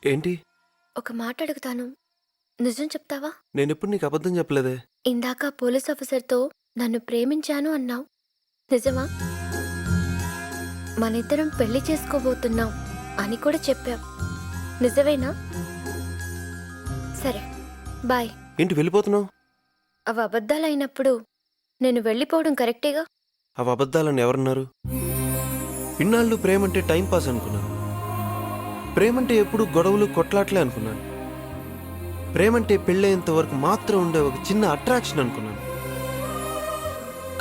ఏంటి? ఒక మాట అడుగుతాను, నిజం చెప్తావా? నేనెప్పుడు నీకు అబద్ధం చెప్పలేదే. ఇందాక పోలీస్ ఆఫీసర్తో నన్ను ప్రేమించాను అన్నావు, నిజమా? మనిద్దరం పెళ్లి చేసుకోబోతున్నాం అని కూడా చెప్పావు, నిజమేనా? సరే, బాయ్. ఏంటి వెళ్ళిపోతున్నావు? అవి అబద్ధాలైనప్పుడు నేను వెళ్ళిపోవడం కరెక్టేగా? అవి అబద్ధాలని ఎవరన్నారు? ఇన్నాళ్ళు ప్రేమంటే టైంపాస్ అనుకున్నాను. ప్రేమంటే ఎప్పుడు గొడవలు కొట్లాట్లే అనుకున్నాను. ప్రేమంటే పెళ్ళయ్యేంత వరకు మాత్రం ఉండే ఒక చిన్న అట్రాక్షన్ అనుకున్నాను.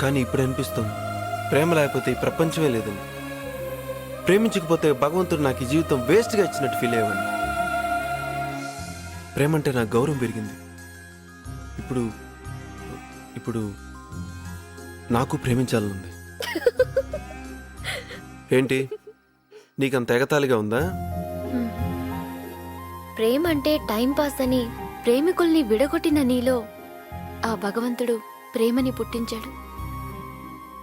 కానీ ఇప్పుడు అనిపిస్తుంది ప్రేమ లేకపోతే ఈ ప్రపంచమే లేదని. ప్రేమించకపోతే భగవంతుడు నాకు ఈ జీవితం వేస్ట్గా ఇచ్చినట్టు ఫీల్ అయ్యేవాడిని. ప్రేమంటే నాకు గౌరవం పెరిగింది. ఇప్పుడు ఇప్పుడు నాకు ప్రేమించాలనుంది. ఏంటి, నీకంత ఎగతాళిగా ఉందా? ప్రేమ అంటే టైం పాస్ అని ప్రేమికుల్ని విడగొట్టిన నీలో ఆ భగవంతుడు ప్రేమని పుట్టించాడు.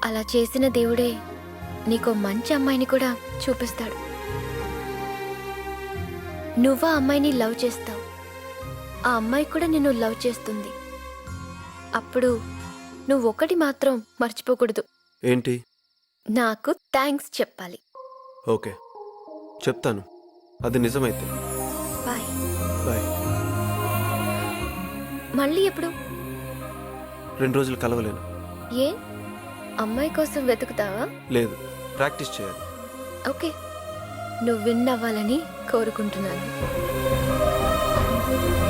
అలా చేసిన దేవుడే నీకో మంచి అమ్మాయిని కూడా చూపిస్తాడు. నువ్వా అమ్మాయిని లవ్ చేస్తావు, ఆ అమ్మాయి కూడా నిన్ను లవ్ చేస్తుంది. అప్పుడు నువ్వొక్కటి మాత్రం మర్చిపోకూడదు. ఏంటి? నాకు థ్యాంక్స్ చెప్పాలి. ఓకే, చెప్తాను. అది నిజమైతే. బాయ్. బాయ్. మళ్ళీ ఎప్పుడు? 2 రోజులు కలవలేను. ఏ, అమ్మాయి కోసం వెతుకుతావా? లేదు, ప్రాక్టీస్ చేయాలి. ఓకే, నువ్వు విన్ అవ్వాలని కోరుకుంటున్నాను.